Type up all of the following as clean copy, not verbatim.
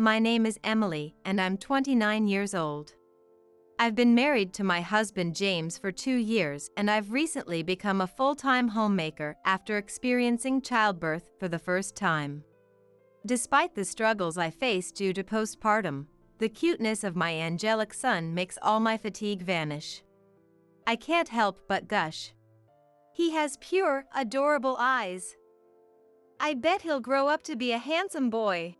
My name is Emily, and I'm 29 years old. I've been married to my husband James for 2 years, and I've recently become a full-time homemaker after experiencing childbirth for the first time. Despite the struggles I face due to postpartum, the cuteness of my angelic son makes all my fatigue vanish. I can't help but gush. He has pure, adorable eyes. I bet he'll grow up to be a handsome boy.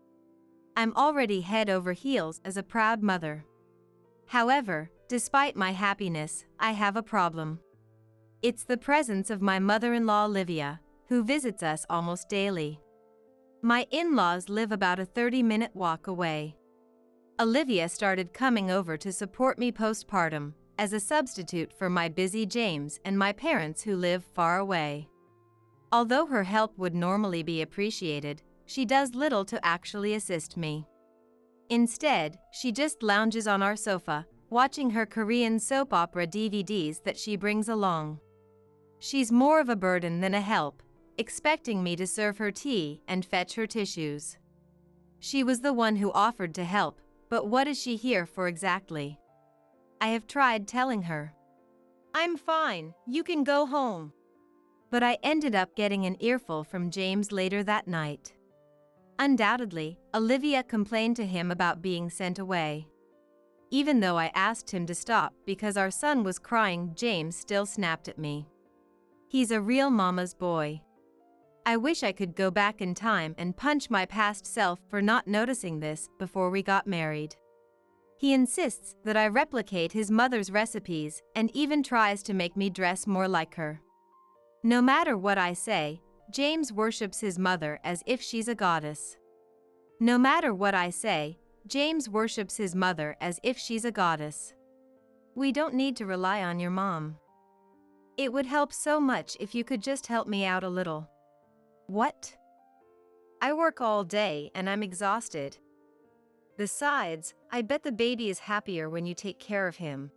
I'm already head over heels as a proud mother. However, despite my happiness, I have a problem. It's the presence of my mother-in-law Olivia, who visits us almost daily. My in-laws live about a 30-minute walk away. Olivia started coming over to support me postpartum, as a substitute for my busy James and my parents who live far away. Although her help would normally be appreciated, she does little to actually assist me. Instead, she just lounges on our sofa, watching her Korean soap opera DVDs that she brings along. She's more of a burden than a help, expecting me to serve her tea and fetch her tissues. She was the one who offered to help, but what is she here for exactly? I have tried telling her, "I'm fine, you can go home." But I ended up getting an earful from James later that night. Undoubtedly, Olivia complained to him about being sent away. Even though I asked him to stop because our son was crying, James still snapped at me. He's a real mama's boy. I wish I could go back in time and punch my past self for not noticing this before we got married. He insists that I replicate his mother's recipes and even tries to make me dress more like her. No matter what I say, James worships his mother as if she's a goddess. No matter what I say, James worships his mother as if she's a goddess. We don't need to rely on your mom. It would help so much if you could just help me out a little. What? I work all day and I'm exhausted. Besides, I bet the baby is happier when you take care of him.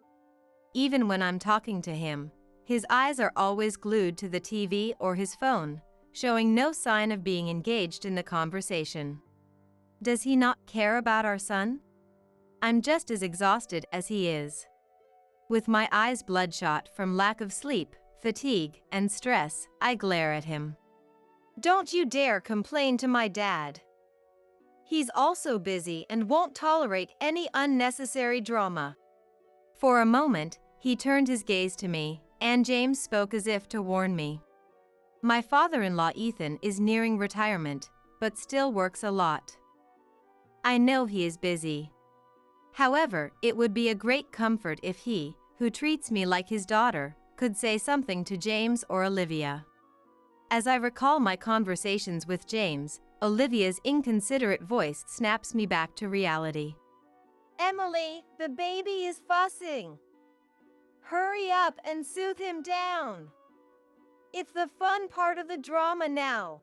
Even when I'm talking to him, his eyes are always glued to the TV or his phone, showing no sign of being engaged in the conversation. Does he not care about our son? I'm just as exhausted as he is. With my eyes bloodshot from lack of sleep, fatigue, and stress, I glare at him. Don't you dare complain to my dad. He's also busy and won't tolerate any unnecessary drama. For a moment, he turned his gaze to me, and James spoke as if to warn me. My father-in-law Ethan is nearing retirement, but still works a lot. I know he is busy. However, it would be a great comfort if he, who treats me like his daughter, could say something to James or Olivia. As I recall my conversations with James, Olivia's inconsiderate voice snaps me back to reality. Emily, the baby is fussing. Hurry up and soothe him down. It's the fun part of the drama now.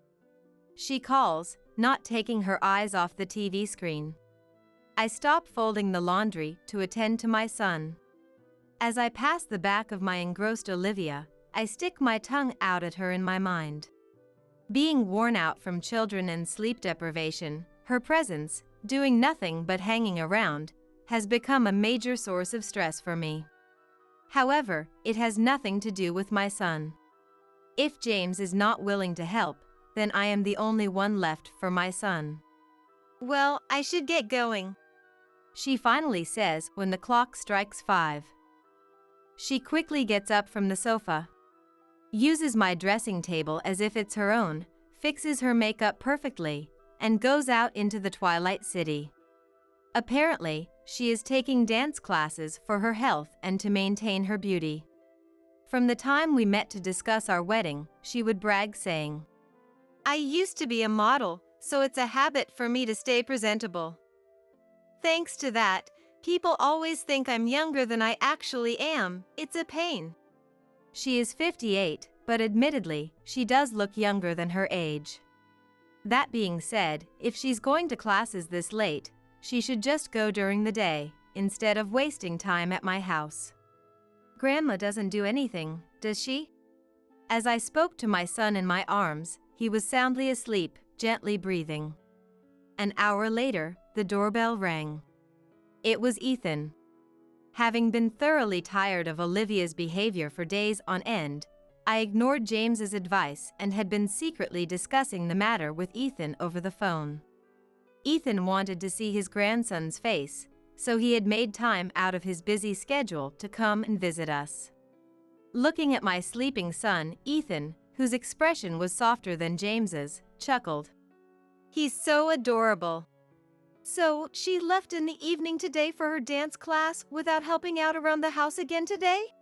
She calls, not taking her eyes off the TV screen. I stop folding the laundry to attend to my son. As I pass the back of my engrossed Olivia, I stick my tongue out at her in my mind. Being worn out from children and sleep deprivation, her presence, doing nothing but hanging around, has become a major source of stress for me. However, it has nothing to do with my son. If James is not willing to help, then I am the only one left for my son. Well, I should get going, she finally says when the clock strikes 5. She quickly gets up from the sofa, uses my dressing table as if it's her own, fixes her makeup perfectly, and goes out into the Twilight City. Apparently, she is taking dance classes for her health and to maintain her beauty. From the time we met to discuss our wedding, she would brag saying, "I used to be a model, so it's a habit for me to stay presentable. Thanks to that, people always think I'm younger than I actually am. It's a pain." She is 58, but admittedly, she does look younger than her age. That being said, if she's going to classes this late, she should just go during the day, instead of wasting time at my house. Grandma doesn't do anything, does she? As I spoke to my son in my arms, he was soundly asleep, gently breathing. An hour later, the doorbell rang. It was Ethan. Having been thoroughly tired of Olivia's behavior for days on end, I ignored James's advice and had been secretly discussing the matter with Ethan over the phone. Ethan wanted to see his grandson's face, so he had made time out of his busy schedule to come and visit us. Looking at my sleeping son, Ethan, whose expression was softer than James's, chuckled. "He's so adorable." "So, she left in the evening today for her dance class without helping out around the house again today?"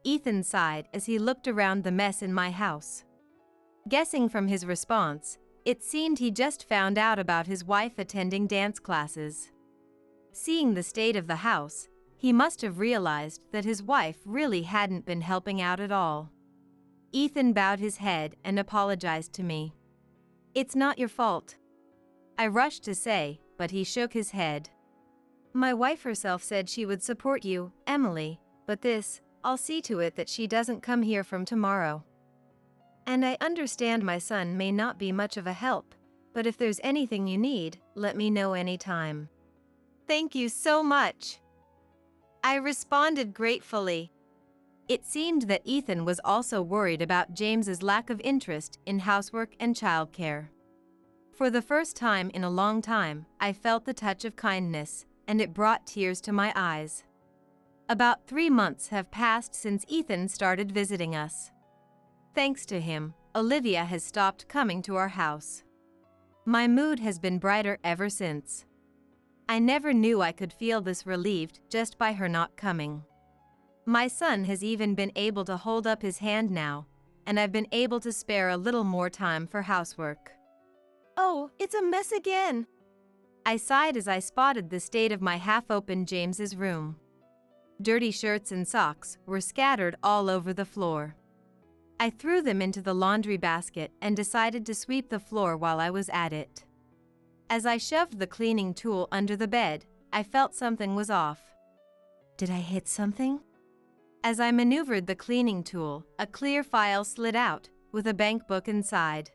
Ethan sighed as he looked around the mess in my house. Guessing from his response, it seemed he just found out about his wife attending dance classes. Seeing the state of the house, he must have realized that his wife really hadn't been helping out at all. Ethan bowed his head and apologized to me. "It's not your fault," I rushed to say, but he shook his head. "My wife herself said she would support you, Emily, but I'll see to it that she doesn't come here from tomorrow. And I understand my son may not be much of a help, but if there's anything you need, let me know anytime." "Thank you so much," I responded gratefully. It seemed that Ethan was also worried about James's lack of interest in housework and childcare. For the first time in a long time, I felt the touch of kindness, and it brought tears to my eyes. About 3 months have passed since Ethan started visiting us. Thanks to him, Olivia has stopped coming to our house. My mood has been brighter ever since. I never knew I could feel this relieved just by her not coming. My son has even been able to hold up his hand now, and I've been able to spare a little more time for housework. "Oh, it's a mess again," I sighed as I spotted the state of my half-open James's room. Dirty shirts and socks were scattered all over the floor. I threw them into the laundry basket and decided to sweep the floor while I was at it. As I shoved the cleaning tool under the bed, I felt something was off. Did I hit something? As I maneuvered the cleaning tool, a clear file slid out, with a bank book inside.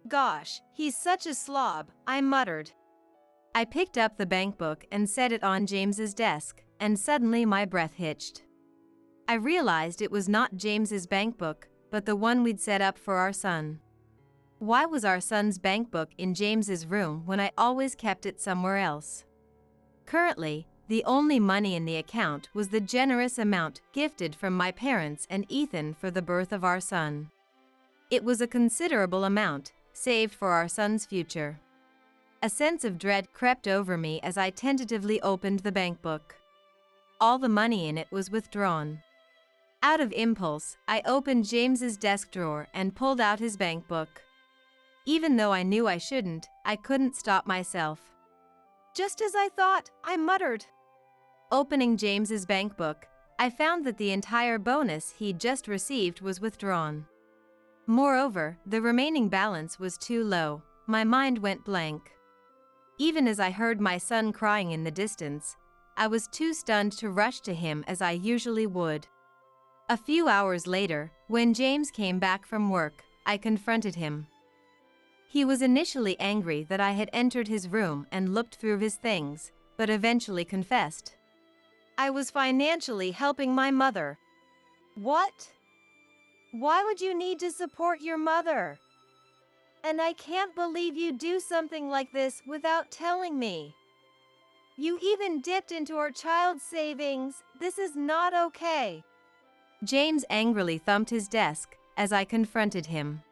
"Gosh, he's such a slob," I muttered. I picked up the bank book and set it on James's desk, and suddenly my breath hitched. I realized it was not James's bank book, but the one we'd set up for our son. Why was our son's bank book in James's room when I always kept it somewhere else? Currently, the only money in the account was the generous amount gifted from my parents and Ethan for the birth of our son. It was a considerable amount, saved for our son's future. A sense of dread crept over me as I tentatively opened the bank book. All the money in it was withdrawn. Out of impulse, I opened James's desk drawer and pulled out his bank book. Even though I knew I shouldn't, I couldn't stop myself. "Just as I thought," I muttered. Opening James's bank book, I found that the entire bonus he'd just received was withdrawn. Moreover, the remaining balance was too low. My mind went blank. Even as I heard my son crying in the distance, I was too stunned to rush to him as I usually would. A few hours later, when James came back from work, I confronted him. He was initially angry that I had entered his room and looked through his things, but eventually confessed. "I was financially helping my mother." "What? Why would you need to support your mother? And I can't believe you do something like this without telling me. You even dipped into our child's savings. This is not okay." James angrily thumped his desk as I confronted him.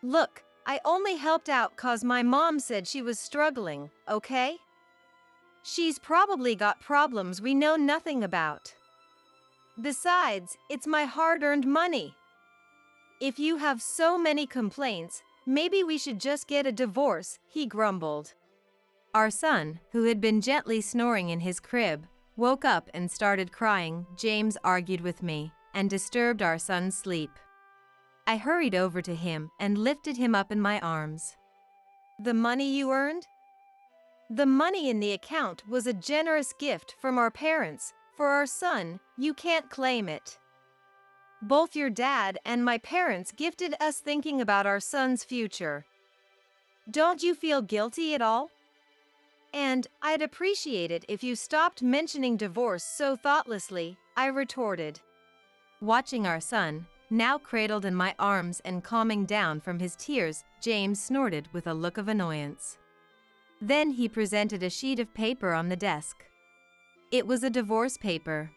"Look, I only helped out 'cause my mom said she was struggling, okay? She's probably got problems we know nothing about. Besides, it's my hard-earned money. If you have so many complaints, maybe we should just get a divorce," he grumbled. Our son, who had been gently snoring in his crib, woke up and started crying. James argued with me and disturbed our son's sleep. I hurried over to him and lifted him up in my arms. "The money you earned?" "The money in the account was a generous gift from our parents. For our son, you can't claim it. Both your dad and my parents gifted us thinking about our son's future. Don't you feel guilty at all?" And I'd appreciate it if you stopped mentioning divorce so thoughtlessly, I retorted. Watching our son, now cradled in my arms and calming down from his tears, James snorted with a look of annoyance. Then he presented a sheet of paper on the desk. It was a divorce paper,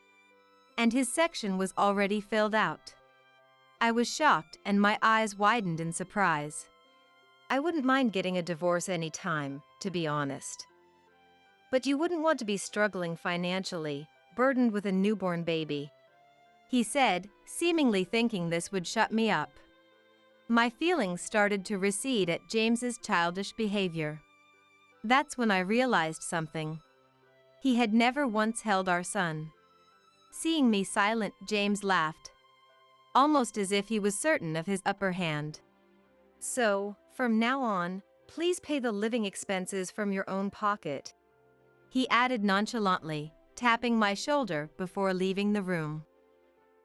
and his section was already filled out. I was shocked and my eyes widened in surprise. I wouldn't mind getting a divorce any time, to be honest. But you wouldn't want to be struggling financially, burdened with a newborn baby, he said, seemingly thinking this would shut me up. My feelings started to recede at James's childish behavior. That's when I realized something. He had never once held our son. Seeing me silent, James laughed, almost as if he was certain of his upper hand. So, from now on, please pay the living expenses from your own pocket, he added nonchalantly, tapping my shoulder before leaving the room.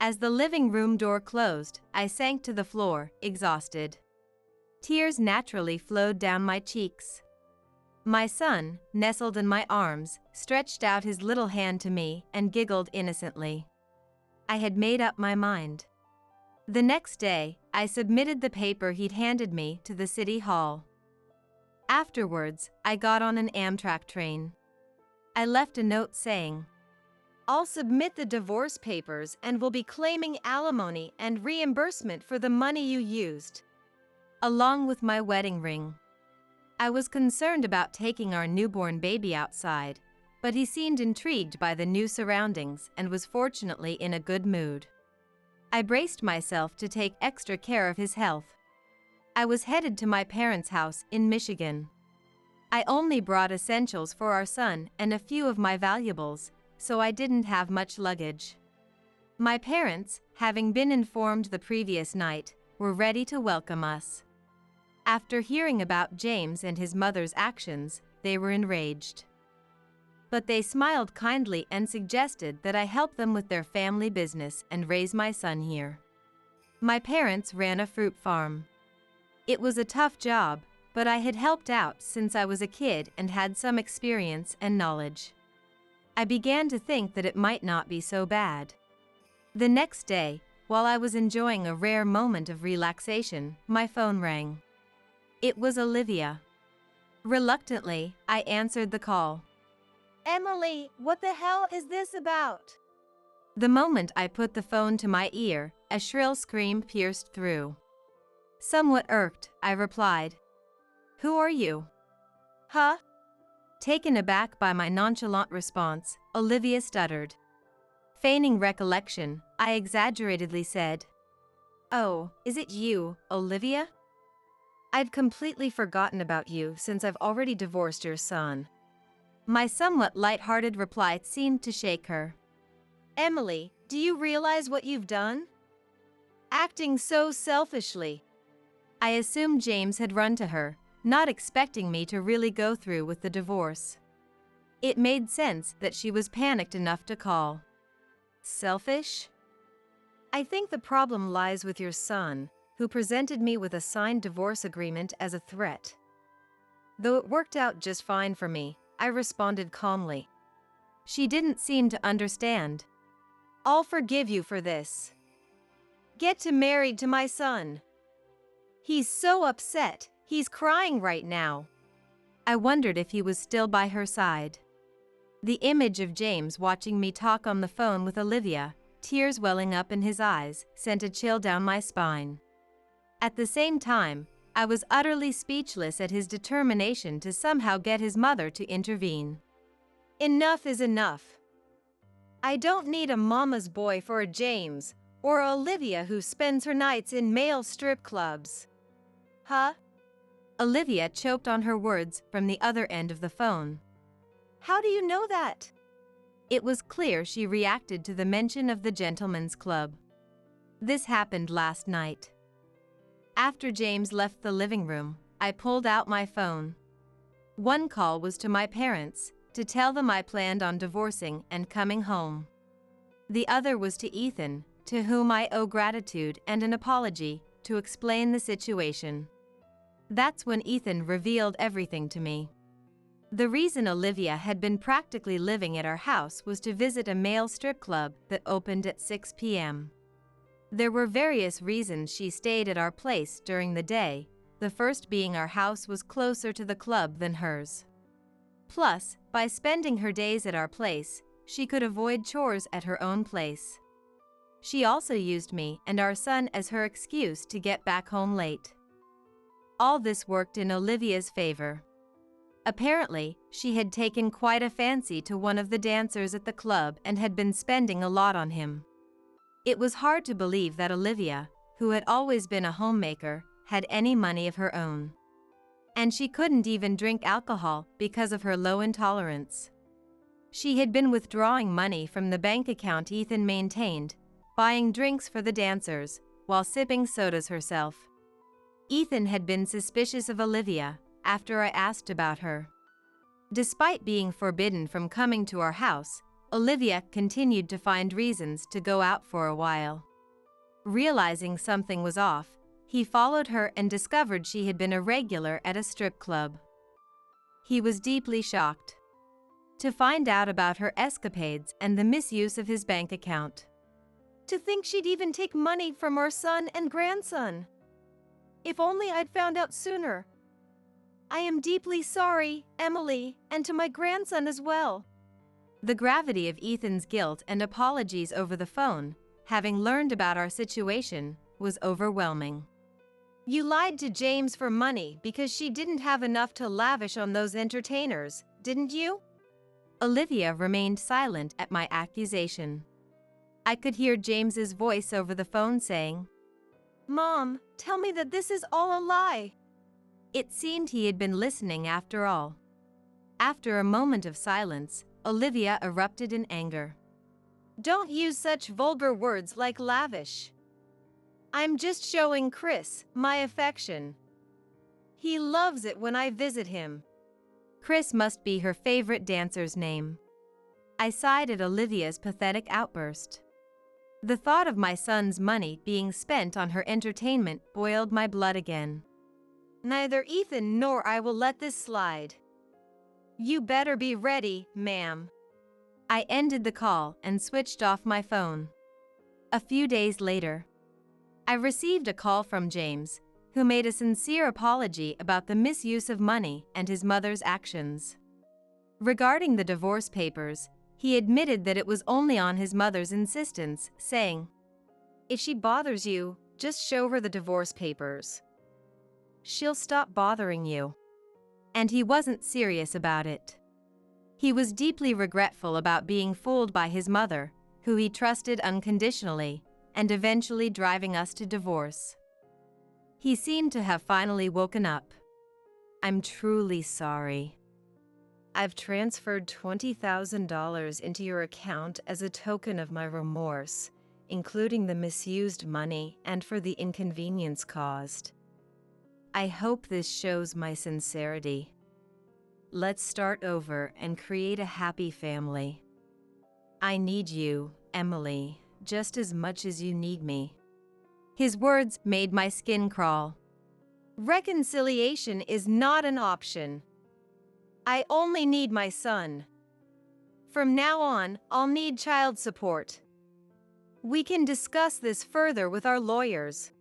As the living room door closed, I sank to the floor, exhausted. Tears naturally flowed down my cheeks. My son, nestled in my arms, stretched out his little hand to me and giggled innocently. I had made up my mind. The next day, I submitted the paper he'd handed me to the city hall. Afterwards, I got on an Amtrak train. I left a note saying, "I'll submit the divorce papers and will be claiming alimony and reimbursement for the money you used, along with my wedding ring." I was concerned about taking our newborn baby outside, but he seemed intrigued by the new surroundings and was fortunately in a good mood. I braced myself to take extra care of his health. I was headed to my parents' house in Michigan. I only brought essentials for our son and a few of my valuables, so I didn't have much luggage. My parents, having been informed the previous night, were ready to welcome us. After hearing about James and his mother's actions, they were enraged. But they smiled kindly and suggested that I help them with their family business and raise my son here. My parents ran a fruit farm. It was a tough job, but I had helped out since I was a kid and had some experience and knowledge. I began to think that it might not be so bad. The next day, while I was enjoying a rare moment of relaxation, my phone rang. It was Olivia. Reluctantly, I answered the call. "Emily, what the hell is this about?" The moment I put the phone to my ear, a shrill scream pierced through. Somewhat irked, I replied, "Who are you?" Huh? Taken aback by my nonchalant response, Olivia stuttered. Feigning recollection, I exaggeratedly said, "Oh, is it you, Olivia? I'd completely forgotten about you since I've already divorced your son." My somewhat light-hearted reply seemed to shake her. "Emily, do you realize what you've done? Acting so selfishly." I assumed James had run to her, not expecting me to really go through with the divorce. It made sense that she was panicked enough to call. Selfish? "I think the problem lies with your son, who presented me with a signed divorce agreement as a threat. Though it worked out just fine for me," I responded calmly. She didn't seem to understand. "I'll forgive you for this. Get married to my son. He's so upset, he's crying right now." I wondered if he was still by her side. The image of James watching me talk on the phone with Olivia, tears welling up in his eyes, sent a chill down my spine. At the same time, I was utterly speechless at his determination to somehow get his mother to intervene. Enough is enough. I don't need a mama's boy for a James, or Olivia who spends her nights in male strip clubs. Huh? Olivia choked on her words from the other end of the phone. How do you know that? It was clear she reacted to the mention of the gentlemen's club. This happened last night. After James left the living room, I pulled out my phone. One call was to my parents, to tell them I planned on divorcing and coming home. The other was to Ethan, to whom I owe gratitude and an apology, to explain the situation. That's when Ethan revealed everything to me. The reason Olivia had been practically living at our house was to visit a male strip club that opened at 6 p.m. There were various reasons she stayed at our place during the day, the first being our house was closer to the club than hers. Plus, by spending her days at our place, she could avoid chores at her own place. She also used me and our son as her excuse to get back home late. All this worked in Olivia's favor. Apparently, she had taken quite a fancy to one of the dancers at the club and had been spending a lot on him. It was hard to believe that Olivia, who had always been a homemaker, had any money of her own. And she couldn't even drink alcohol because of her low intolerance. She had been withdrawing money from the bank account Ethan maintained, buying drinks for the dancers, while sipping sodas herself. Ethan had been suspicious of Olivia after I asked about her. Despite being forbidden from coming to our house, Olivia continued to find reasons to go out for a while. Realizing something was off, he followed her and discovered she had been a regular at a strip club. He was deeply shocked to find out about her escapades and the misuse of his bank account. To think she'd even take money from our son and grandson. If only I'd found out sooner. I am deeply sorry, Emily, and to my grandson as well. The gravity of Ethan's guilt and apologies over the phone, having learned about our situation, was overwhelming. You lied to James for money because she didn't have enough to lavish on those entertainers, didn't you? Olivia remained silent at my accusation. I could hear James's voice over the phone saying, "Mom, tell me that this is all a lie." It seemed he had been listening after all. After a moment of silence, Olivia erupted in anger. Don't use such vulgar words like lavish. I'm just showing Chris my affection. He loves it when I visit him. Chris must be her favorite dancer's name. I sighed at Olivia's pathetic outburst. The thought of my son's money being spent on her entertainment boiled my blood again. Neither Ethan nor I will let this slide. You better be ready, ma'am. I ended the call and switched off my phone. A few days later, I received a call from James, who made a sincere apology about the misuse of money and his mother's actions. Regarding the divorce papers, he admitted that it was only on his mother's insistence, saying, "If she bothers you, just show her the divorce papers. She'll stop bothering you." And he wasn't serious about it. He was deeply regretful about being fooled by his mother, who he trusted unconditionally, and eventually driving us to divorce. He seemed to have finally woken up. "I'm truly sorry. I've transferred $20,000 into your account as a token of my remorse, including the misused money and for the inconvenience caused. I hope this shows my sincerity. Let's start over and create a happy family. I need you, Emily, just as much as you need me." His words made my skin crawl. Reconciliation is not an option. I only need my son. From now on, I'll need child support. We can discuss this further with our lawyers.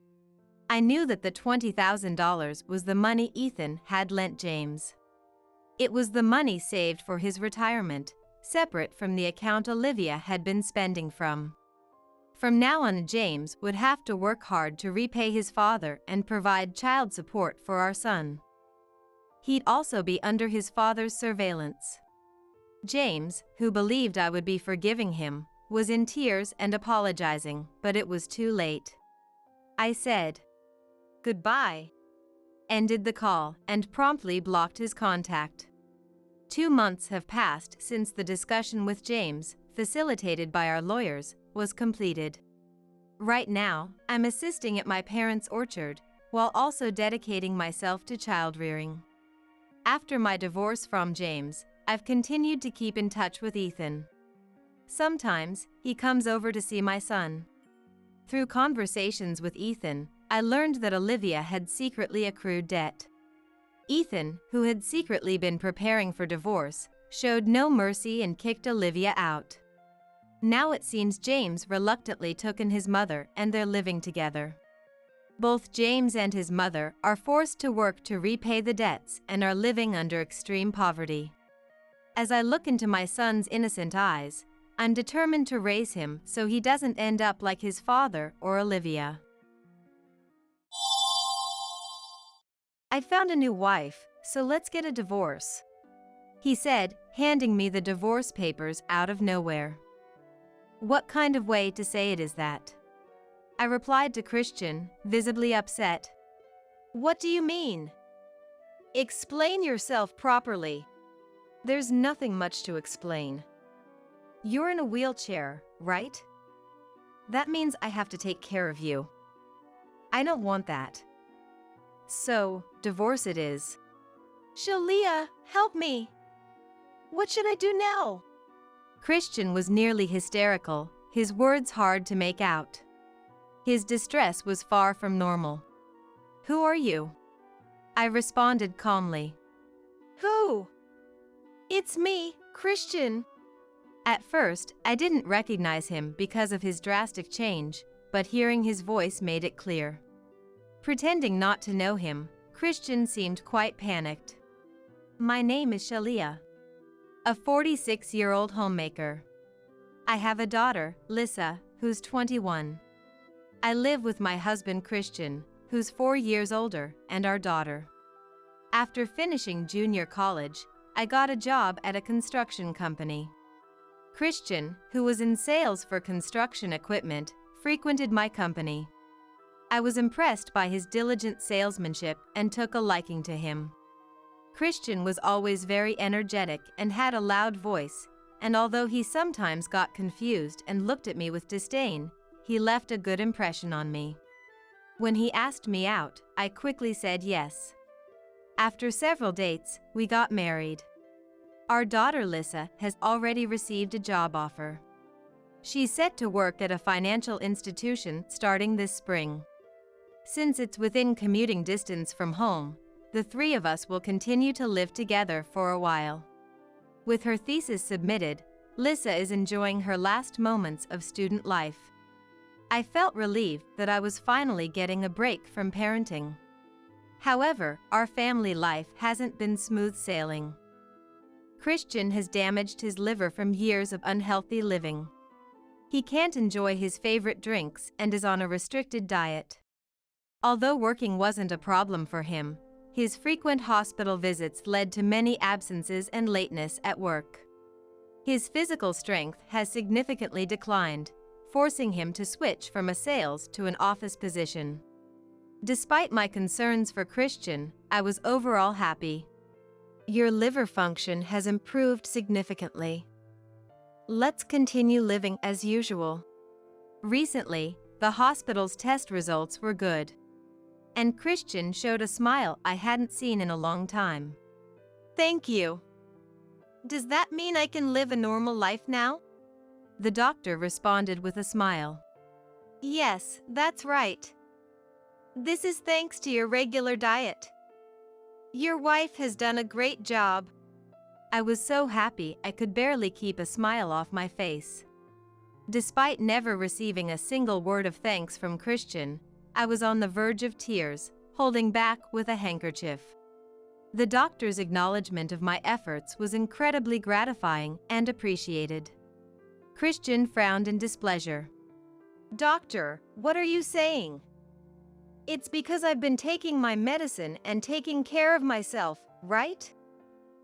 I knew that the $20,000 was the money Ethan had lent James. It was the money saved for his retirement, separate from the account Olivia had been spending from. From now on, James would have to work hard to repay his father and provide child support for our son. He'd also be under his father's surveillance. James, who believed I would be forgiving him, was in tears and apologizing, but it was too late. I said, "Goodbye," ended the call, and promptly blocked his contact. 2 months have passed since the discussion with James, facilitated by our lawyers, was completed. Right now, I'm assisting at my parents' orchard, while also dedicating myself to child rearing. After my divorce from James, I've continued to keep in touch with Ethan. Sometimes, he comes over to see my son. Through conversations with Ethan, I learned that Olivia had secretly accrued debt. Ethan, who had secretly been preparing for divorce, showed no mercy and kicked Olivia out. Now it seems James reluctantly took in his mother and they're living together. Both James and his mother are forced to work to repay the debts and are living under extreme poverty. As I look into my son's innocent eyes, I'm determined to raise him so he doesn't end up like his father or Olivia. I found a new wife, so let's get a divorce, he said, handing me the divorce papers out of nowhere. What kind of way to say it is that? I replied to Christian, visibly upset. What do you mean? Explain yourself properly. There's nothing much to explain. You're in a wheelchair, right? That means I have to take care of you. I don't want that. So, divorce it is. Shalia, help me! What should I do now? Christian was nearly hysterical, his words hard to make out. His distress was far from normal. Who are you? I responded calmly. Who? It's me, Christian. At first, I didn't recognize him because of his drastic change, but hearing his voice made it clear. Pretending not to know him, Christian seemed quite panicked. My name is Shalia, a 46-year-old homemaker. I have a daughter, Lissa, who's 21. I live with my husband Christian, who's 4 years older, and our daughter. After finishing junior college, I got a job at a construction company. Christian, who was in sales for construction equipment, frequented my company. I was impressed by his diligent salesmanship and took a liking to him. Christian was always very energetic and had a loud voice, and although he sometimes got confused and looked at me with disdain, he left a good impression on me. When he asked me out, I quickly said yes. After several dates, we got married. Our daughter Lissa has already received a job offer. She's set to work at a financial institution starting this spring. Since it's within commuting distance from home, the three of us will continue to live together for a while. With her thesis submitted, Lissa is enjoying her last moments of student life. I felt relieved that I was finally getting a break from parenting. However, our family life hasn't been smooth sailing. Christian has damaged his liver from years of unhealthy living. He can't enjoy his favorite drinks and is on a restricted diet. Although working wasn't a problem for him, his frequent hospital visits led to many absences and lateness at work. His physical strength has significantly declined, forcing him to switch from a sales to an office position. Despite my concerns for Christian, I was overall happy. Your liver function has improved significantly. Let's continue living as usual. Recently, the hospital's test results were good. And Christian showed a smile I hadn't seen in a long time. Thank you. Does that mean I can live a normal life now? The doctor responded with a smile. Yes, that's right. This is thanks to your regular diet. Your wife has done a great job. I was so happy I could barely keep a smile off my face. Despite never receiving a single word of thanks from Christian, I was on the verge of tears, holding back with a handkerchief. The doctor's acknowledgement of my efforts was incredibly gratifying and appreciated. Christian frowned in displeasure. Doctor, what are you saying? It's because I've been taking my medicine and taking care of myself, right?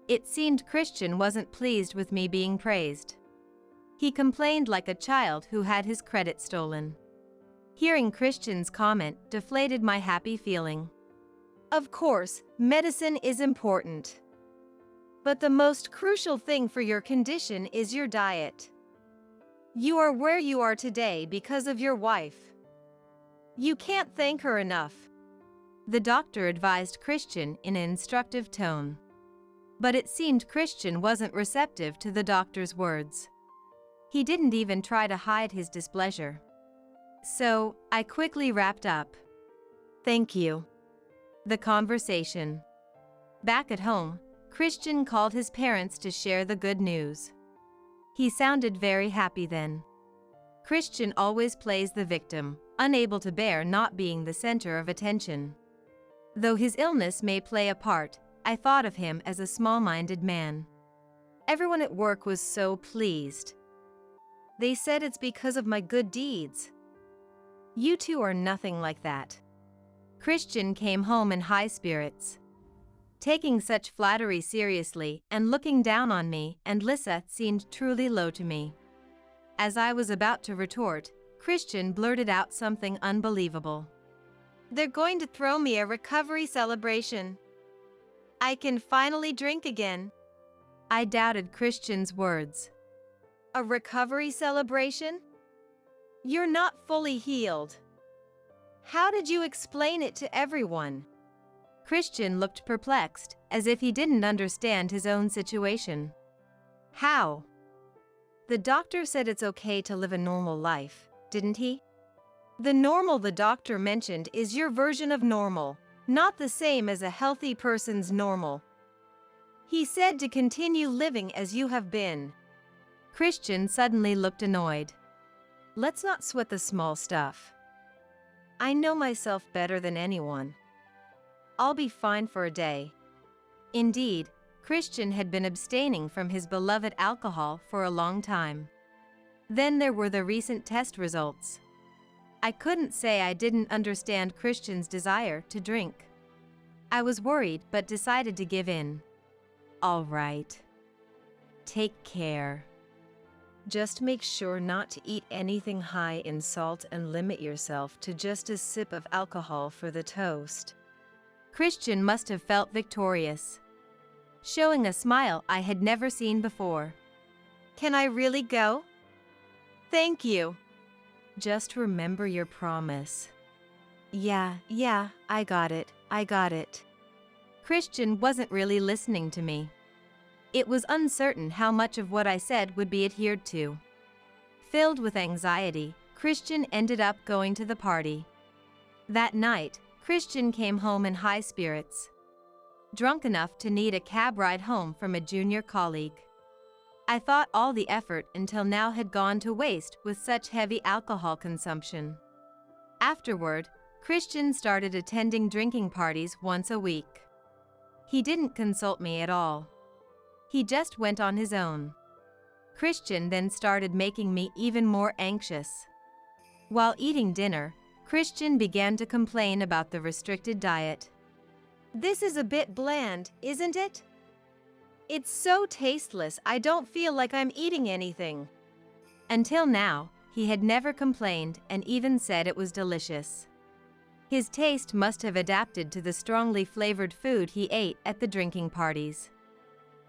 It seemed Christian wasn't pleased with me being praised. He complained like a child who had his credit stolen. Hearing Christian's comment deflated my happy feeling. Of course, medicine is important. But the most crucial thing for your condition is your diet. You are where you are today because of your wife. You can't thank her enough. The doctor advised Christian in an instructive tone. But it seemed Christian wasn't receptive to the doctor's words. He didn't even try to hide his displeasure. So, I quickly wrapped up. Thank you. The conversation. Back at home, Christian called his parents to share the good news. He sounded very happy then. Christian always plays the victim, unable to bear not being the center of attention. Though his illness may play a part, I thought of him as a small-minded man. Everyone at work was so pleased. They said it's because of my good deeds. You two are nothing like that. Christian came home in high spirits. Taking such flattery seriously and looking down on me and Lisa seemed truly low to me. As I was about to retort, Christian blurted out something unbelievable. They're going to throw me a recovery celebration. I can finally drink again. I doubted Christian's words. A recovery celebration? You're not fully healed. How did you explain it to everyone? Christian looked perplexed, as if he didn't understand his own situation. How? The doctor said it's okay to live a normal life, didn't he? The normal the doctor mentioned is your version of normal, not the same as a healthy person's normal. He said to continue living as you have been. Christian suddenly looked annoyed. Let's not sweat the small stuff. I know myself better than anyone. I'll be fine for a day. Indeed, Christian had been abstaining from his beloved alcohol for a long time. Then there were the recent test results. I couldn't say I didn't understand Christian's desire to drink. I was worried but decided to give in. All right. Take care. Just make sure not to eat anything high in salt and limit yourself to just a sip of alcohol for the toast. Christian must have felt victorious, showing a smile I had never seen before. Can I really go? Thank you. Just remember your promise. Yeah, I got it. Christian wasn't really listening to me. It was uncertain how much of what I said would be adhered to. Filled with anxiety, Christian ended up going to the party. That night, Christian came home in high spirits, drunk enough to need a cab ride home from a junior colleague. I thought all the effort until now had gone to waste with such heavy alcohol consumption. Afterward, Christian started attending drinking parties once a week. He didn't consult me at all. He just went on his own. Christian then started making me even more anxious. While eating dinner, Christian began to complain about the restricted diet. This is a bit bland, isn't it? It's so tasteless, I don't feel like I'm eating anything. Until now, he had never complained and even said it was delicious. His taste must have adapted to the strongly flavored food he ate at the drinking parties.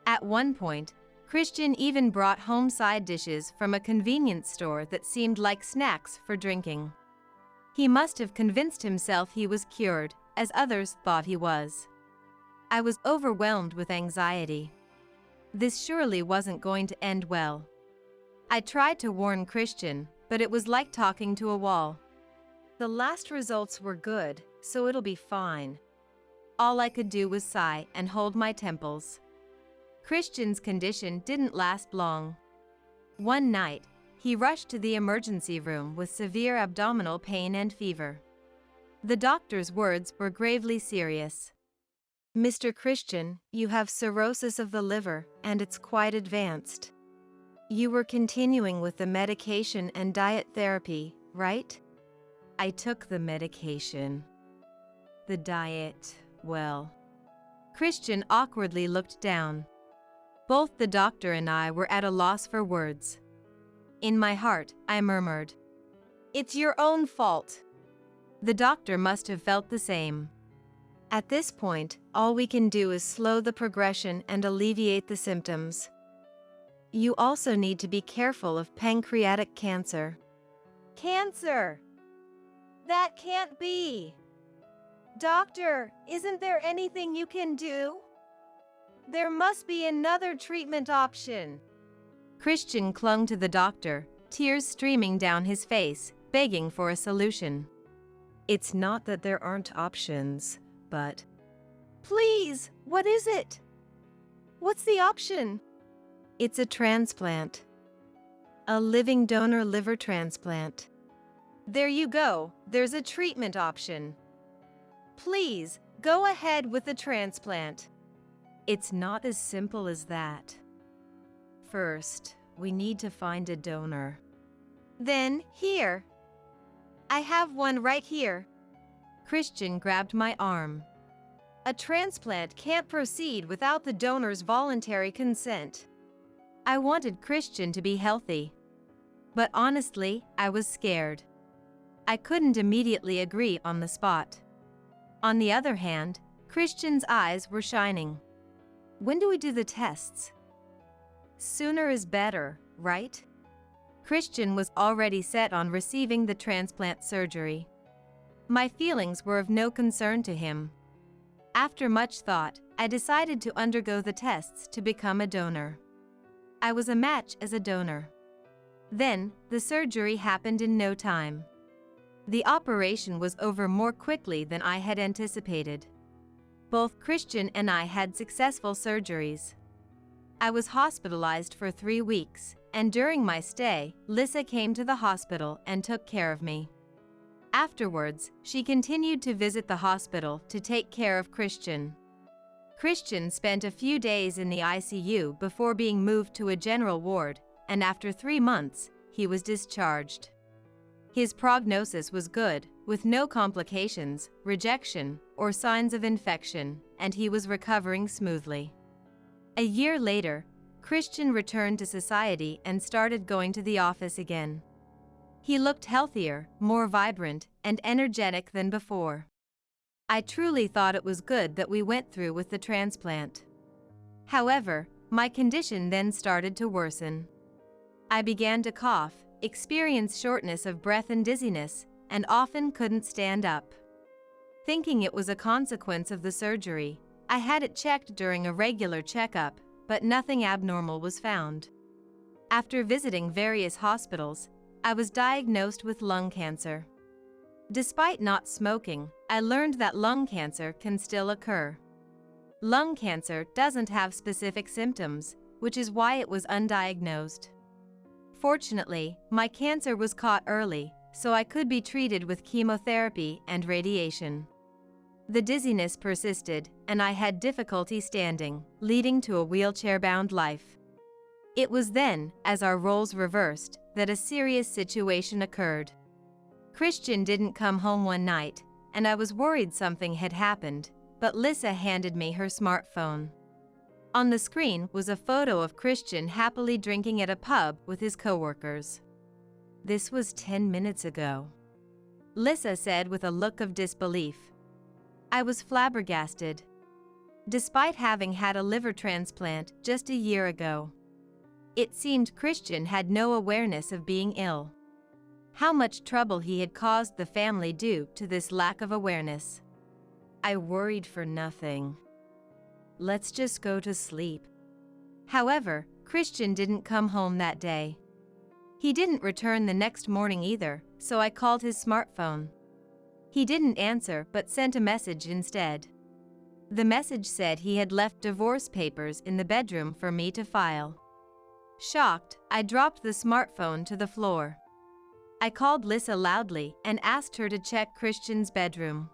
At one point, Christian even brought home side dishes from a convenience store that seemed like snacks for drinking. He must have convinced himself he was cured, as others thought he was. I was overwhelmed with anxiety. This surely wasn't going to end well. I tried to warn Christian, but it was like talking to a wall. The last results were good, so it'll be fine. All I could do was sigh and hold my temples. Christian's condition didn't last long. One night, he rushed to the emergency room with severe abdominal pain and fever. The doctor's words were gravely serious. Mr. Christian, you have cirrhosis of the liver, and it's quite advanced. You were continuing with the medication and diet therapy, right? I took the medication. The diet, well. Christian awkwardly looked down. Both the doctor and I were at a loss for words. In my heart, I murmured, "It's your own fault." The doctor must have felt the same. At this point, all we can do is slow the progression and alleviate the symptoms. You also need to be careful of pancreatic cancer. Cancer! That can't be! Doctor, isn't there anything you can do? There must be another treatment option. Christian clung to the doctor, tears streaming down his face, begging for a solution. It's not that there aren't options, but... Please, What is it? What's the option? It's a transplant. A living donor liver transplant. There you go, there's a treatment option. Please, go ahead with the transplant. It's not as simple as that. First, we need to find a donor. Then, here. I have one right here. Christian grabbed my arm. A transplant can't proceed without the donor's voluntary consent. I wanted Christian to be healthy. But honestly, I was scared. I couldn't immediately agree on the spot. On the other hand, Christian's eyes were shining. When do we do the tests? Sooner is better, right? Christian was already set on receiving the transplant surgery. My feelings were of no concern to him. After much thought, I decided to undergo the tests to become a donor. I was a match as a donor. Then, the surgery happened in no time. The operation was over more quickly than I had anticipated. Both Christian and I had successful surgeries. I was hospitalized for 3 weeks, and during my stay, Lisa came to the hospital and took care of me. Afterwards, she continued to visit the hospital to take care of Christian. Christian spent a few days in the ICU before being moved to a general ward, and after 3 months, he was discharged. His prognosis was good, with no complications, rejection, or signs of infection, and he was recovering smoothly. A year later, Christian returned to society and started going to the office again. He looked healthier, more vibrant, and energetic than before. I truly thought it was good that we went through with the transplant. However, my condition then started to worsen. I began to cough, experience shortness of breath and dizziness, and often couldn't stand up. Thinking it was a consequence of the surgery, I had it checked during a regular checkup, but nothing abnormal was found. After visiting various hospitals, I was diagnosed with lung cancer. Despite not smoking, I learned that lung cancer can still occur. Lung cancer doesn't have specific symptoms, which is why it was undiagnosed. Fortunately, my cancer was caught early, so I could be treated with chemotherapy and radiation. The dizziness persisted, and I had difficulty standing, leading to a wheelchair-bound life. It was then, as our roles reversed, that a serious situation occurred. Christian didn't come home one night, and I was worried something had happened, but Lisa handed me her smartphone. On the screen was a photo of Christian happily drinking at a pub with his coworkers. "This was 10 minutes ago," Lisa said with a look of disbelief. I was flabbergasted. Despite having had a liver transplant just a year ago, it seemed Christian had no awareness of being ill. How much trouble he had caused the family due to this lack of awareness. I worried for nothing. Let's just go to sleep. However, Christian didn't come home that day. He didn't return the next morning either, so I called his smartphone. He didn't answer but sent a message instead. The message said he had left divorce papers in the bedroom for me to file. Shocked, I dropped the smartphone to the floor. I called Lisa loudly and asked her to check Christian's bedroom.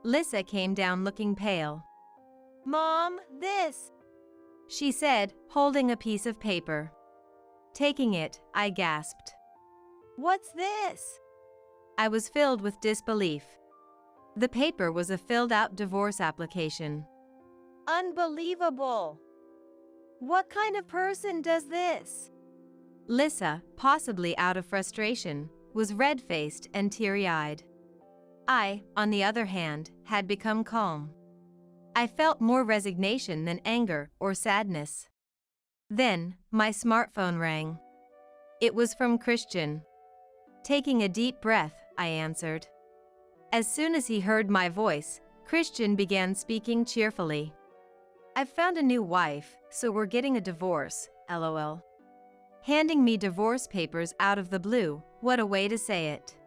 Lisa came down looking pale. "Mom, this," she said, holding a piece of paper. Taking it, I gasped. "What's this?" I was filled with disbelief. The paper was a filled-out divorce application. Unbelievable! What kind of person does this? Lisa, possibly out of frustration, was red-faced and teary-eyed. I, on the other hand, had become calm. I felt more resignation than anger or sadness. Then, my smartphone rang. It was from Christian. Taking a deep breath, I answered. As soon as he heard my voice, Christian began speaking cheerfully. "I've found a new wife, so we're getting a divorce, lol." Handing me divorce papers out of the blue, what a way to say it.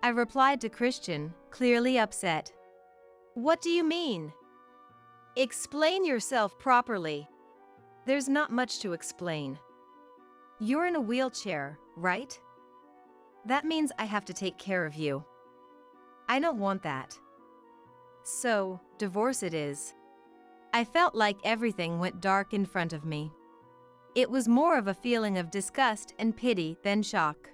I replied to Christian, clearly upset. "What do you mean?" Explain yourself properly. There's not much to explain. You're in a wheelchair, right? That means I have to take care of you. I don't want that. So, divorce it is. I felt like everything went dark in front of me. It was more of a feeling of disgust and pity than shock.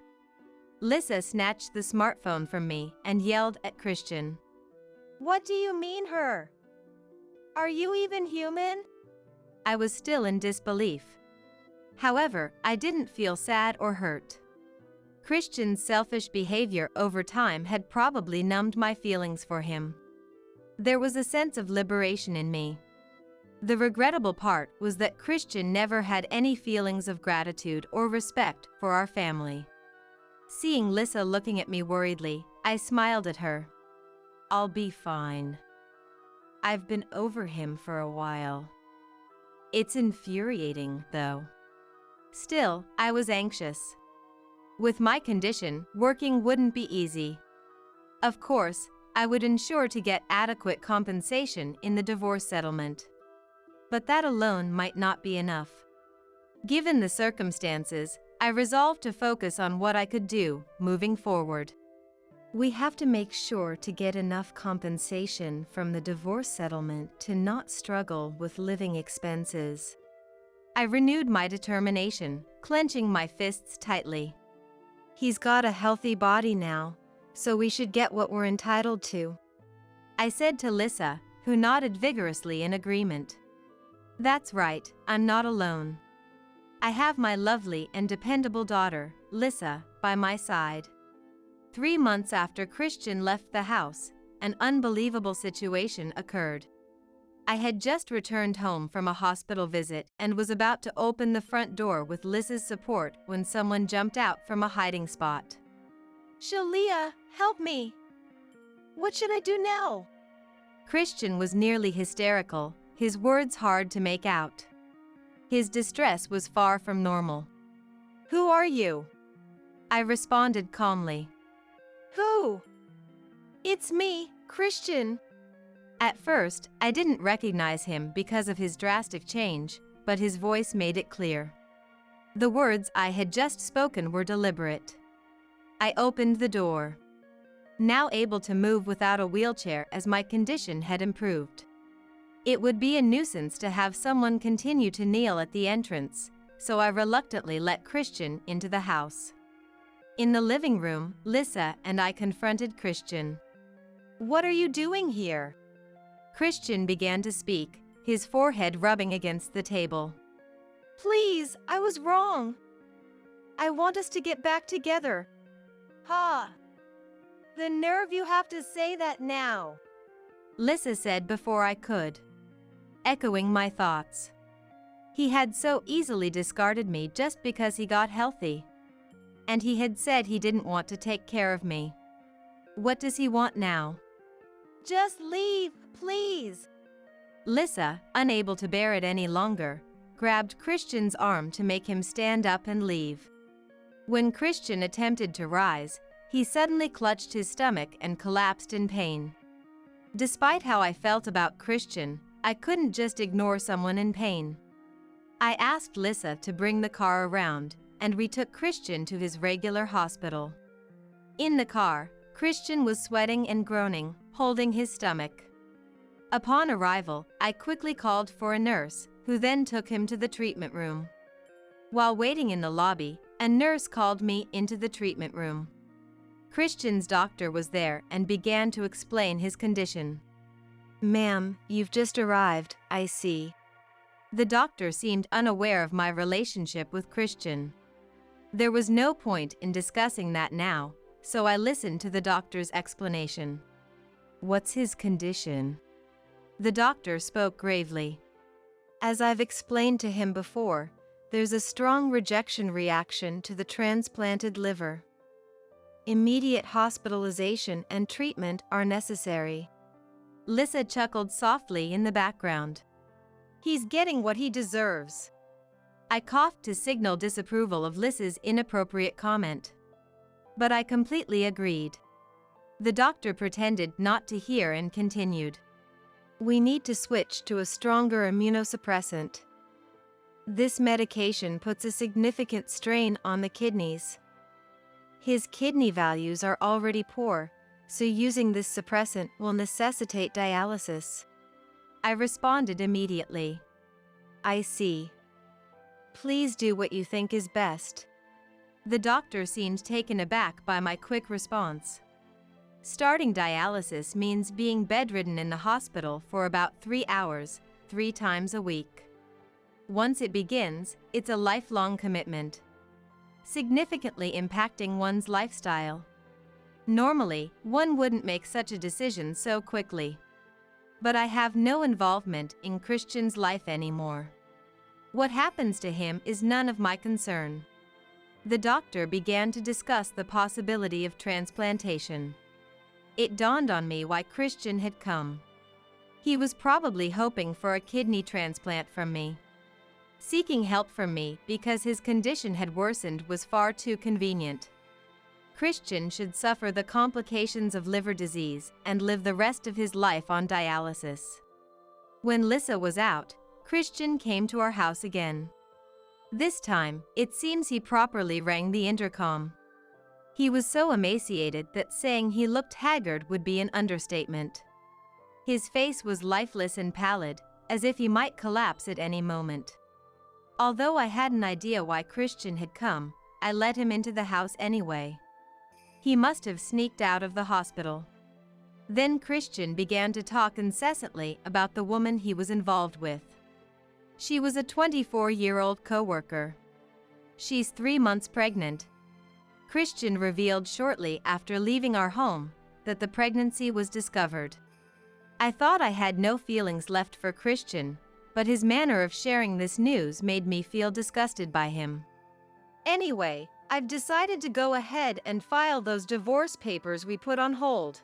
Lissa snatched the smartphone from me and yelled at Christian. What do you mean her? Are you even human? I was still in disbelief. However, I didn't feel sad or hurt. Christian's selfish behavior over time had probably numbed my feelings for him. There was a sense of liberation in me. The regrettable part was that Christian never had any feelings of gratitude or respect for our family. Seeing Lissa looking at me worriedly, I smiled at her. I'll be fine. I've been over him for a while. It's infuriating, though. Still, I was anxious. With my condition, working wouldn't be easy. Of course, I would ensure to get adequate compensation in the divorce settlement. But that alone might not be enough. Given the circumstances, I resolved to focus on what I could do moving forward. We have to make sure to get enough compensation from the divorce settlement to not struggle with living expenses. I renewed my determination, clenching my fists tightly. He's got a healthy body now, so we should get what we're entitled to, I said to Lissa, who nodded vigorously in agreement. That's right, I'm not alone. I have my lovely and dependable daughter, Lissa, by my side. 3 months after Christian left the house, an unbelievable situation occurred. I had just returned home from a hospital visit and was about to open the front door with Lissa's support when someone jumped out from a hiding spot. Shalia, help me! What should I do now? Christian was nearly hysterical, his words hard to make out. His distress was far from normal. Who are you? I responded calmly. Who? It's me, Christian. At first, I didn't recognize him because of his drastic change, but his voice made it clear. The words I had just spoken were deliberate. I opened the door. Now able to move without a wheelchair as my condition had improved. It would be a nuisance to have someone continue to kneel at the entrance, so I reluctantly let Christian into the house. In the living room, Lissa and I confronted Christian. What are you doing here? Christian began to speak, his forehead rubbing against the table. Please, I was wrong. I want us to get back together. Ha! The nerve you have to say that now. Lissa said before I could. Echoing my thoughts. He had so easily discarded me just because he got healthy. And he had said he didn't want to take care of me. What does he want now? Just leave, please. Lissa, unable to bear it any longer, grabbed Christian's arm to make him stand up and leave. When Christian attempted to rise, he suddenly clutched his stomach and collapsed in pain. Despite how I felt about Christian, I couldn't just ignore someone in pain. I asked Lissa to bring the car around, and we took Christian to his regular hospital. In the car, Christian was sweating and groaning, holding his stomach. Upon arrival, I quickly called for a nurse, who then took him to the treatment room. While waiting in the lobby, a nurse called me into the treatment room. Christian's doctor was there and began to explain his condition. Ma'am, you've just arrived, I see. The doctor seemed unaware of my relationship with Christian. There was no point in discussing that now, so I listened to the doctor's explanation. What's his condition? The doctor spoke gravely. As I've explained to him before, there's a strong rejection reaction to the transplanted liver. Immediate hospitalization and treatment are necessary. Lissa chuckled softly in the background. He's getting what he deserves. I coughed to signal disapproval of Lissa's inappropriate comment. But I completely agreed. The doctor pretended not to hear and continued. We need to switch to a stronger immunosuppressant. This medication puts a significant strain on the kidneys. His kidney values are already poor, so using this suppressant will necessitate dialysis. I responded immediately. I see. Please do what you think is best. The doctor seemed taken aback by my quick response. Starting dialysis means being bedridden in the hospital for about 3 hours, 3 times a week. Once it begins, it's a lifelong commitment, significantly impacting one's lifestyle. Normally, one wouldn't make such a decision so quickly. But I have no involvement in Christian's life anymore. What happens to him is none of my concern. The doctor began to discuss the possibility of transplantation. It dawned on me why Christian had come. He was probably hoping for a kidney transplant from me. Seeking help from me because his condition had worsened was far too convenient. Christian should suffer the complications of liver disease and live the rest of his life on dialysis. When Lissa was out, Christian came to our house again. This time, it seems he properly rang the intercom. He was so emaciated that saying he looked haggard would be an understatement. His face was lifeless and pallid, as if he might collapse at any moment. Although I had an idea why Christian had come, I let him into the house anyway. He must have sneaked out of the hospital. Then Christian began to talk incessantly about the woman he was involved with. She was a 24-year-old coworker. She's 3 months pregnant. Christian revealed shortly after leaving our home that the pregnancy was discovered. I thought I had no feelings left for Christian, but his manner of sharing this news made me feel disgusted by him. Anyway, I've decided to go ahead and file those divorce papers we put on hold.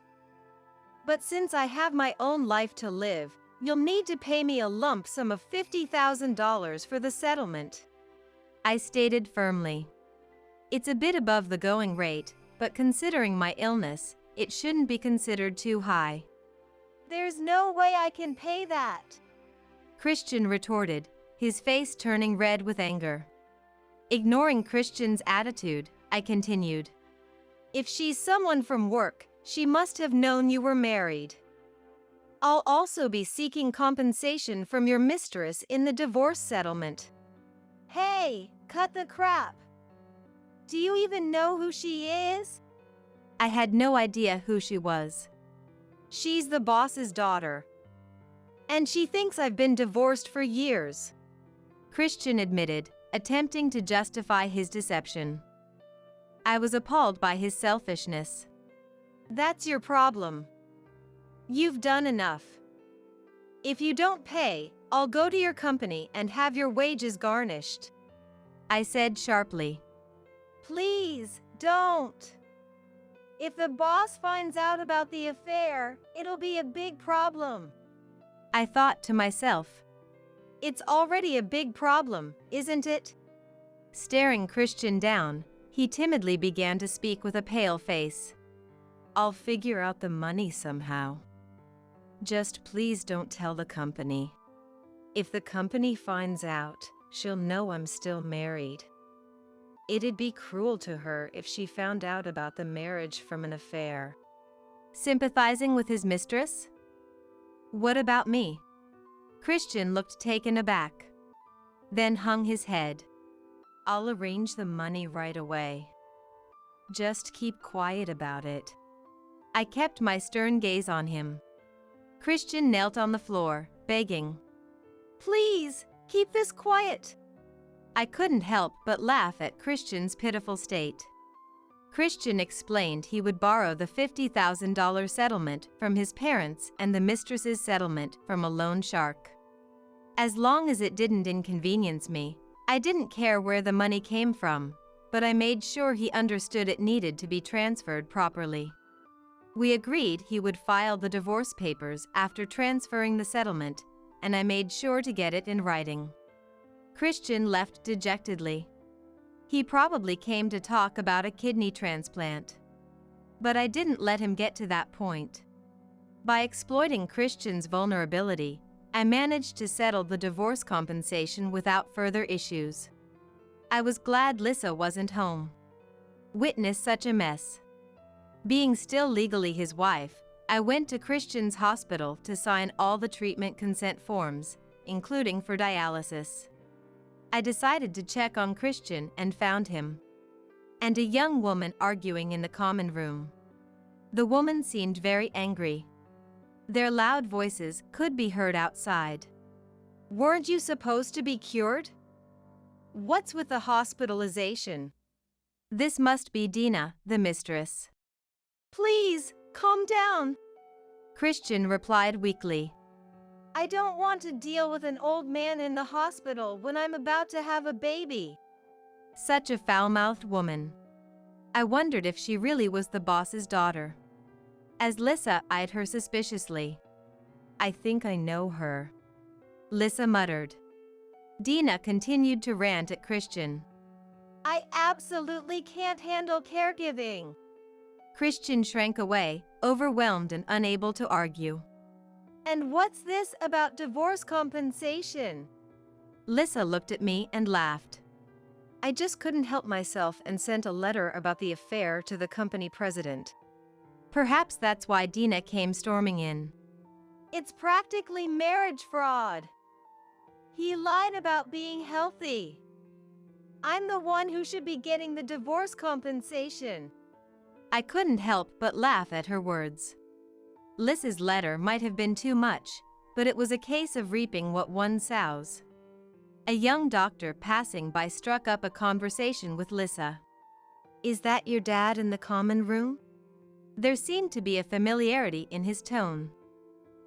But since I have my own life to live, you'll need to pay me a lump sum of $50,000 for the settlement, I stated firmly. It's a bit above the going rate, but considering my illness, it shouldn't be considered too high. There's no way I can pay that, Christian retorted, his face turning red with anger. Ignoring Christian's attitude, I continued. If she's someone from work, she must have known you were married. I'll also be seeking compensation from your mistress in the divorce settlement. Hey, cut the crap. Do you even know who she is? I had no idea who she was. She's the boss's daughter. And she thinks I've been divorced for years, Christian admitted, attempting to justify his deception. I was appalled by his selfishness. That's your problem. You've done enough. If you don't pay, I'll go to your company and have your wages garnished, I said sharply. Please, don't. If the boss finds out about the affair, it'll be a big problem, I thought to myself. It's already a big problem, isn't it? Staring Christian down, he timidly began to speak with a pale face. I'll figure out the money somehow. Just please don't tell the company. If the company finds out, she'll know I'm still married. It'd be cruel to her if she found out about the marriage from an affair. Sympathizing with his mistress? What about me? Christian looked taken aback, then hung his head. I'll arrange the money right away. Just keep quiet about it. I kept my stern gaze on him. Christian knelt on the floor, begging. Please, keep this quiet. I couldn't help but laugh at Christian's pitiful state. Christian explained he would borrow the $50,000 settlement from his parents and the mistress's settlement from a loan shark. As long as it didn't inconvenience me, I didn't care where the money came from, but I made sure he understood it needed to be transferred properly. We agreed he would file the divorce papers after transferring the settlement, and I made sure to get it in writing. Christian left dejectedly. He probably came to talk about a kidney transplant. But I didn't let him get to that point. By exploiting Christian's vulnerability, I managed to settle the divorce compensation without further issues. I was glad Lissa wasn't home. Witness such a mess. Being still legally his wife, I went to Christian's hospital to sign all the treatment consent forms, including for dialysis. I decided to check on Christian and found him and a young woman arguing in the common room. The woman seemed very angry. Their loud voices could be heard outside. "Weren't you supposed to be cured? What's with the hospitalization?" This must be Dina, the mistress. "Please, calm down," Christian replied weakly. "I don't want to deal with an old man in the hospital when I'm about to have a baby." Such a foul-mouthed woman. I wondered if she really was the boss's daughter, as Lissa eyed her suspiciously. "I think I know her," Lissa muttered. Dina continued to rant at Christian. "I absolutely can't handle caregiving." Christian shrank away, overwhelmed and unable to argue. "And what's this about divorce compensation?" Lissa looked at me and laughed. "I just couldn't help myself and sent a letter about the affair to the company president." Perhaps that's why Dina came storming in. "It's practically marriage fraud. He lied about being healthy. I'm the one who should be getting the divorce compensation." I couldn't help but laugh at her words. Lissa's letter might have been too much, but it was a case of reaping what one sows. A young doctor passing by struck up a conversation with Lissa. "Is that your dad in the common room?" There seemed to be a familiarity in his tone.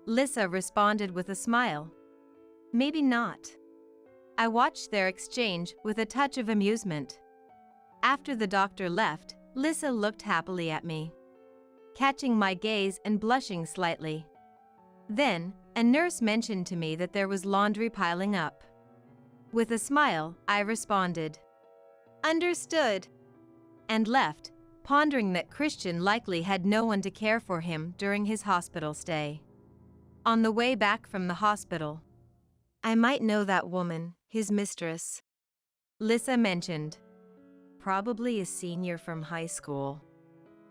Lissa responded with a smile. "Maybe not." I watched their exchange with a touch of amusement. After the doctor left, Lissa looked happily at me, catching my gaze and blushing slightly. Then, a nurse mentioned to me that there was laundry piling up. With a smile, I responded, "Understood," and left, pondering that Christian likely had no one to care for him during his hospital stay. On the way back from the hospital, "I might know that woman, his mistress," Lissa mentioned. "Probably a senior from high school,"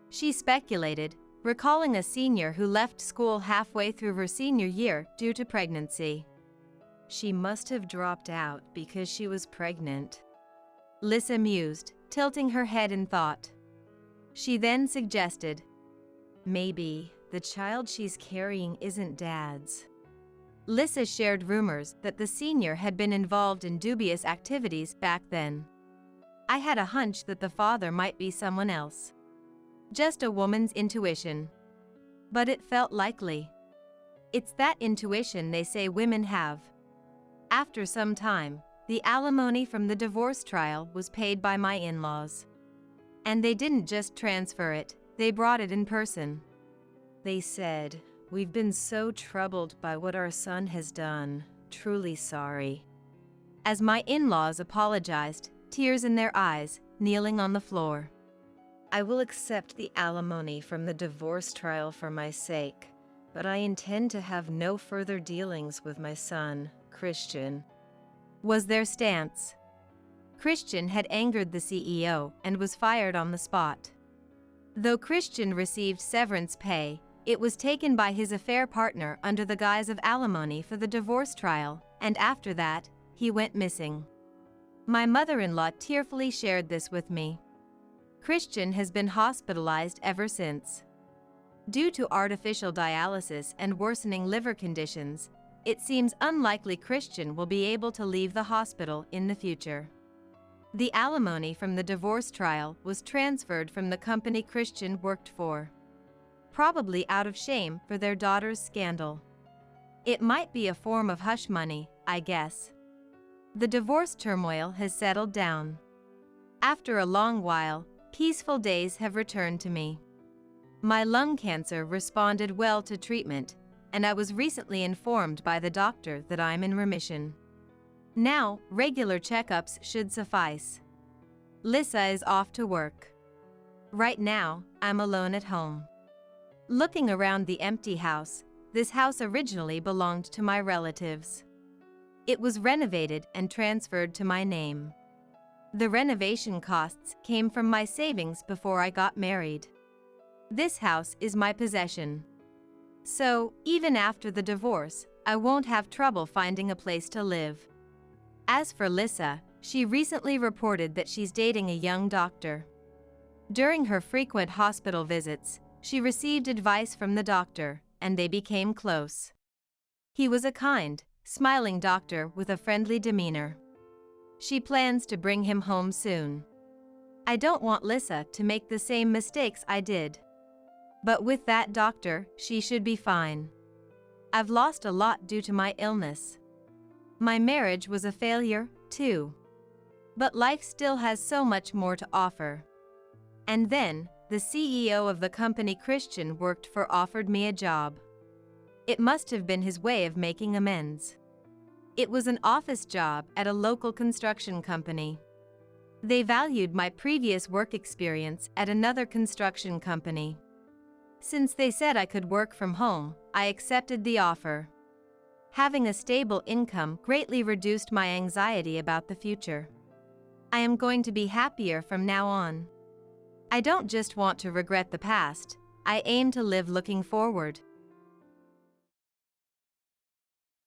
she speculated, recalling a senior who left school halfway through her senior year due to pregnancy. "She must have dropped out because she was pregnant," Lissa mused, tilting her head in thought. She then suggested, "Maybe the child she's carrying isn't Dad's." Lissa shared rumors that the senior had been involved in dubious activities back then. I had a hunch that the father might be someone else. Just a woman's intuition. But it felt likely. It's that intuition they say women have. After some time, the alimony from the divorce trial was paid by my in-laws. And they didn't just transfer it, they brought it in person. They said, "We've been so troubled by what our son has done, truly sorry." As my in-laws apologized, tears in their eyes, kneeling on the floor. "I will accept the alimony from the divorce trial for my sake, but I intend to have no further dealings with my son, Christian," was their stance. Christian had angered the CEO and was fired on the spot. Though Christian received severance pay, it was taken by his affair partner under the guise of alimony for the divorce trial, and after that, he went missing. My mother-in-law tearfully shared this with me. Christian has been hospitalized ever since. Due to artificial dialysis and worsening liver conditions, it seems unlikely Christian will be able to leave the hospital in the future. The alimony from the divorce trial was transferred from the company Christian worked for, probably out of shame for their daughter's scandal. It might be a form of hush money, I guess. The divorce turmoil has settled down. After a long while, peaceful days have returned to me. My lung cancer responded well to treatment, and I was recently informed by the doctor that I'm in remission. Now, regular checkups should suffice. Lissa is off to work. Right now, I'm alone at home. Looking around the empty house, this house originally belonged to my relatives. It was renovated and transferred to my name. The renovation costs came from my savings before I got married. This house is my possession. So, even after the divorce, I won't have trouble finding a place to live. As for Lissa, she recently reported that she's dating a young doctor. During her frequent hospital visits, she received advice from the doctor, and they became close. He was a kind, smiling doctor with a friendly demeanor. She plans to bring him home soon. I don't want Lissa to make the same mistakes I did. But with that doctor, she should be fine. I've lost a lot due to my illness. My marriage was a failure, too. But life still has so much more to offer. And then, the CEO of the company Christian worked for offered me a job. It must have been his way of making amends. It was an office job at a local construction company. They valued my previous work experience at another construction company. Since they said I could work from home, I accepted the offer. Having a stable income greatly reduced my anxiety about the future. I am going to be happier from now on. I don't just want to regret the past, I aim to live looking forward.